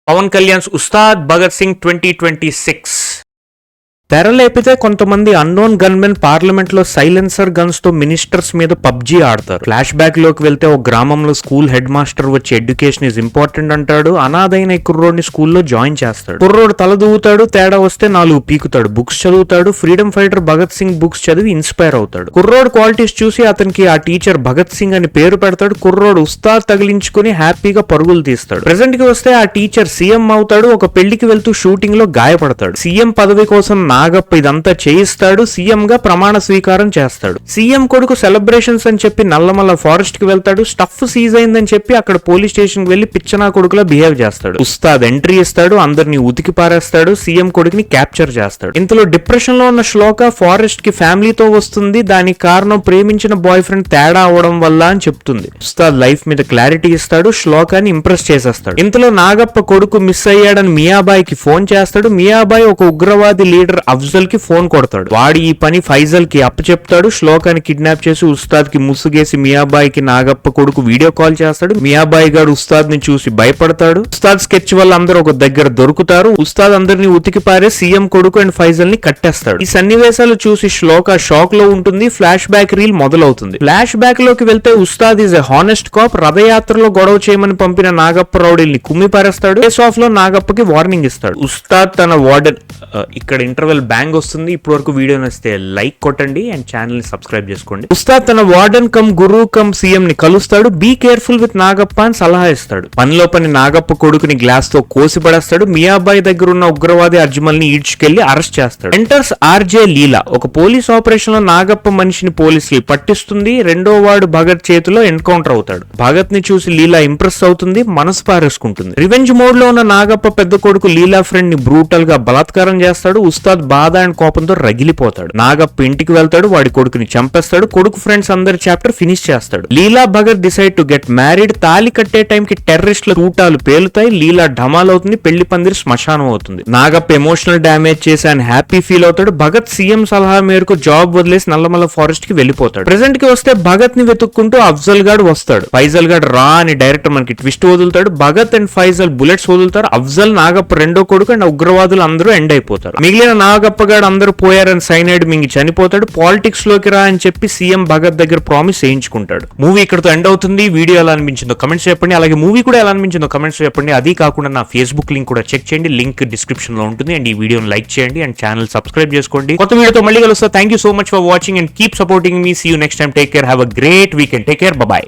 పవన్ కళ్యాణ్స్ ఉస్తాద్ భగత్ సింగ్ 2026 తెరలేపితే కొంతమంది unknown gunmen parliament లో silencer guns తో మినిస్టర్స్ మీద పబ్జీ ఆడతారు. ఫ్లాష్ బ్యాక్ లోకి వెళ్తే ఒక గ్రామంలో స్కూల్ హెడ్ మాస్టర్ వచ్చి ఎడ్యుకేషన్ ఇస్ ఇంపార్టెంట్ అంటాడు. అనాథైన కుర్రోడిని స్కూల్లో జాయిన్ చేస్తాడు. కుర్రోడు తల దూవుతాడు, తేడా వస్తే 4 పీకుతాడు. బుక్స్ చదువుతాడు. Freedom fighter Bhagat Singh books చదివి ఇన్స్పైర్ అవుతాడు. కుర్రోడు క్వాలిటీస్ చూసి అతనికి ఆ టీచర్ భగత్ సింగ్ అని పేరు పెడతాడు. కుర్రోడు ఉస్తాద్ తగిలించుకుని హ్యాపీగా పరుగులు తీస్తాడు. ప్రెసెంట్ కి వస్తే ఆ టీచర్ సీఎం అవుతాడు. ఒక పెళ్లికి వెళ్తూ షూటింగ్ లో గాయపడతాడు. సీఎం పదవి కోసం నాగప్ప ఇదంతా చేయిస్తాడు. సీఎం గా ప్రమాణ స్వీకారం చేస్తాడు. సీఎం కొడుకు సెలబ్రేషన్స్ అని చెప్పి నల్లమల్ల ఫారెస్ట్ కి వెళ్తాడు. స్టఫ్ సీజ్ అయిందని చెప్పి అక్కడ పోలీస్ స్టేషన్ కి వెళ్లి పిచ్చనా కొడుకులా బిహేవ్ చేస్తాడు. ఉస్తాద్ ఎంట్రీ ఇస్తాడు. అందరినీ ఉతికి పారేస్తాడు. సీఎం కొడుకుని క్యాప్చర్ చేస్తాడు. ఇంతలో డిప్రెషన్ లో ఉన్న శ్లోక ఫారెస్ట్ కి ఫ్యామిలీతో వస్తుంది. దానికి కారణం ప్రేమించిన బాయ్ ఫ్రెండ్ తేడా అవడం వల్ల అని చెప్తుంది. ఉస్తాద్ లైఫ్ మీద క్లారిటీ ఇస్తాడు. శ్లోకాని ఇంప్రెస్ చేసేస్తాడు. ఇంతలో నాగప్ప కొడుకు మిస్ అయ్యాడని మియాబాయికి ఫోన్ చేస్తాడు. మియాబాయి ఒక ఉగ్రవాది లీడర్ అఫ్జల్ కి ఫోన్ కొడతాడు. వాడు ఈ పని ఫైజల్ కి అప్పచెప్తాడు. శ్లోకాన్ని కిడ్నాప్ చేసి ఉస్తాద్ కి ముసుగేసి మియాబాయికి నాగప్ప కొడుకు వీడియో కాల్ చేస్తాడు. మియాబాయి గారు ఉస్తాద్ ని చూసి భయపడతాడు. ఉస్తాద్ స్కెచ్ వల్ల అందరూ ఒక దగ్గర దొరుకుతారు. ఉస్తాద్ అందరినీ ఉతికి పారే సీఎం కొడుకు అండ్ ఫైజల్ ని కట్టేస్తాడు. ఈ సన్నివేశాలు చూసి శ్లోక షాక్ లో ఉంటుంది. ఫ్లాష్ బ్యాక్ రీల్ మొదలవుతుంది. ఫ్లాష్ బ్యాక్ లోకి వెళ్తే Ustaad is a honest cop. రథయాత్రలో గొడవ చేయమని పంపిన నాగప్ప రౌడీల్ని కుమ్మి పారేస్తాడు. కేస్ ఆఫ్ లో నాగప్పకి వార్నింగ్ ఇస్తాడు. ఉస్తాద్ తన వార్డెన్ ఇక్కడ ఇంటర్వెల్ బ్యాంగ్ వస్తుంది. ఇప్పటి వరకు వీడియో నచ్చితే లైక్ కొట్టండి అండ్ ఛానల్ ని సబ్స్క్రైబ్ చేసుకోండి. ఉస్తాద్ తన వార్డెన్ కమ్ గురు కమ్ సీఎం ని కలుస్తాడు. బీ కేర్ఫుల్ విత్ నాగప్ప అని సలహా ఇస్తాడు. పనిలో పని నాగప్ప కొడుకుని గ్లాస్ తో కోసి పడేస్తాడు. మియాబాయి దగ్గర ఉన్న ఉగ్రవాది అర్జుమల్ ని ఈడ్చుకెళ్లి అరెస్ట్ చేస్తాడు. ఎంటర్స్ ఆర్జే లీలా. ఒక పోలీస్ ఆపరేషన్ లో నాగప్ప మనిషిని పోలీసులు పట్టిస్తుంది. రెండో వాడు భగత్ చేతిలో ఎన్కౌంటర్ అవుతాడు. భగత్ ని చూసి లీలా ఇంప్రెస్ అవుతుంది. మనసు పారేసుకుంటుంది. రివెంజ్ మోడ్ లో ఉన్న నాగప్ప పెద్ద కొడుకు లీలా ఫ్రెండ్ ని బ్రూటల్ గా బలాత్కారం చేస్తాడు. ఉస్తాద్ బాధ అండ్ కోపంతో రగిలిపోతాడు. నాగప్ప ఇంటికి వెళ్తాడు. వాడి కొడుకుని చంపేస్తాడు. కొడుకు ఫ్రెండ్స్ అందరి చాప్టర్ ఫినిష్ చేస్తాడు. Leela Bhagat decide to get married. తాలి కట్టే టైం కి టెర్రరిస్టుల తూటాలు పేలుతాయి. లీలా ఢమాల్ అవుతుంది. పెళ్లి పందిరి శ్మశానం అవుతుంది. నాగప్ప ఎమోషనల్ డ్యామేజ్ చేసి ఆయన హ్యాపీ ఫీల్ అవుతాడు. భగత్ సీఎం సలహా మేరకు జాబ్ వదిలేసి నల్లమల్ల ఫారెస్ట్ కి వెళ్లిపోతాడు. ప్రెసెంట్ కి వస్తే భగత్ ని వెతుక్కుంటూ అఫ్జల్ గాడు వస్తాడు. ఫైజల్ గాడు రా అని డైరెక్టర్ మనకి ట్విస్ట్ వదులుతాడు. భగత్ అండ్ ఫైజల్ బుల్లెట్స్ వదులుతారు. అఫ్జల్ నాగప్ప రెండో కొడుకు అండ్ ఉగ్రవాదులు అందరూ ఎండ్ అయిపోతారు. మిగిలిన నాగప్ప గాడు అందరూ పోయారని సైనైడ్ మింగి చనిపోతాడు. పాలిటిక్స్ లోకి రా అని చెప్పి సీఎం భగత్ దగ్గర ప్రామిస్ చేయించుకుంటాడు. మూవీ ఇక్కడతో ఎండ్ అవుతుంది. వీడియో ఎలా అనిపించిందో కమెంట్స్ చెప్పండి. అలాగే మూవీ కూడా ఎలా అనిపించిందో కమెంట్స్ చెప్పండి. అది కాకుండా నా ఫేస్బుక్ లింక్ కూడా చెక్ చేయండి. లింక్ డిస్క్రిప్షన్ లో ఉంటుంది. అండ్ ఈ వీడియోని లైక్ చేయండి అండ్ ఛానల్ సబ్స్క్రైబ్ చేసుకోండి. కొత్త వీడియోతో మళ్ళీ కలుస్తా. Thank you so much for watching and keep supporting మీ. See you next time. Take care. Have a great weekend. Take care. Bye.